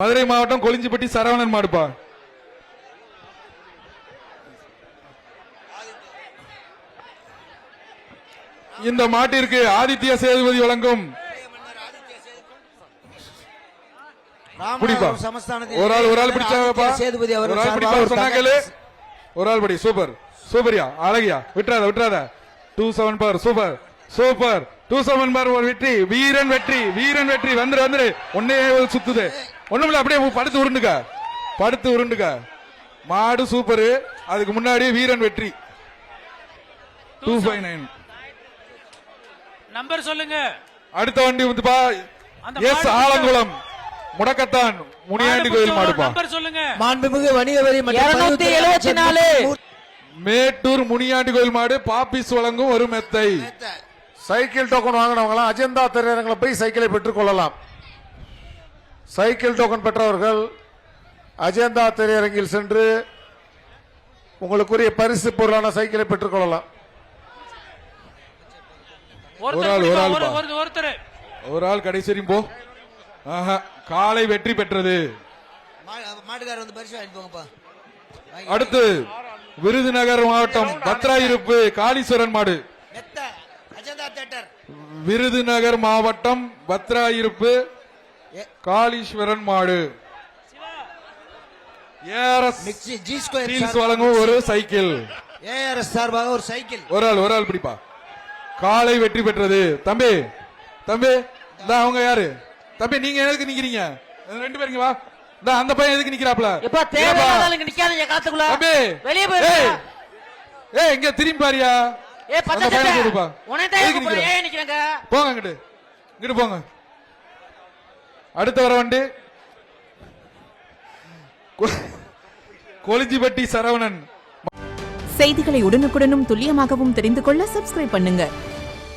மதுரை மாவட்டம் கொளிஞ்சிப்பட்டி சரவணன் மாடுப்பா. இந்த மாட்டிற்கு ஆதித்ய சேதுபதி வழங்கும் ஒரு ஆள் பிடிச்சாங்கப்பா. ஒரு ஆள் படி. சூப்பர் சூப்பரியா அழகியா விட்டுறாத 27 பார். சூப்பர் சூப்பர் 27 பார். ஒரு வெற்றி வீரன் வெற்றி வந்துரு ஒன்னே சுத்துது. ஒண்ணுமில்ல அப்படியே படுத்து உருண்டுக்க மாடு சூப்பரு. அதுக்கு முன்னாடி வீரன் வெற்றி 259 நம்பர் சொல்லுங்க. அடுத்த வண்டி வந்துப்பா. எஸ் ஆலங்குளம் முடக்கத்தான் முனியாண்டி கோயில் மாடுப்பா. நம்பர் சொல்லுங்க. மாண்புமிகு வணிக வரி 274 மேட்டூர் முனியாண்டி கோயில் மாடு. பாப்பிஸ் வழங்கும் ஒரு மெத்தை. சைக்கிள் டோக்கன் வாங்கினவங்க அஜந்தா திரையரங்களை போய் சைக்கிளை பெற்றுக் கொள்ளலாம். சைக்கிள் டோக்கன் பெற்றவர்கள் அஜந்தா திரையரங்கில் சென்று உங்களுக்குரிய பரிசு பொருளான சைக்கிளை பெற்றுக் கொள்ளலாம். ஒரு ஆள் கடைசி போ. காலை வெற்றி பெற்றது. அடுத்து விருதுநகர் மாவட்டம் பத்ராயிருப்பு காளீஸ்வரன் மாடு. விருதுநகர் மாவட்டம் பத்ராயிருப்பு காளீஸ்வரன் மாடு. வழங்கும் ஒரு சைக்கிள். சார்பாக ஒரு சைக்கிள். ஒரு ஆள் பிடிப்பா. காலை வெற்றி பெற்றது. தம்பி அவங்க யாரு தம்பி? நீங்க எதுக்கு நிக்கிறீங்க? 2 பேருங்க வா. அந்த பையன் எதுக்கு நிக்கிறாப்ல? இங்க திரும்பி பாரியா. போங்க இங்கிட்டு போங்க. அடுத்த வர வண்டி கொளிஞ்சிப்பட்டி சரவணன். செய்திகளை உடனுக்குடனும் துல்லியமாகவும் தெரிந்து கொள்ள சப்ஸ்கிரைப் பண்ணுங்க.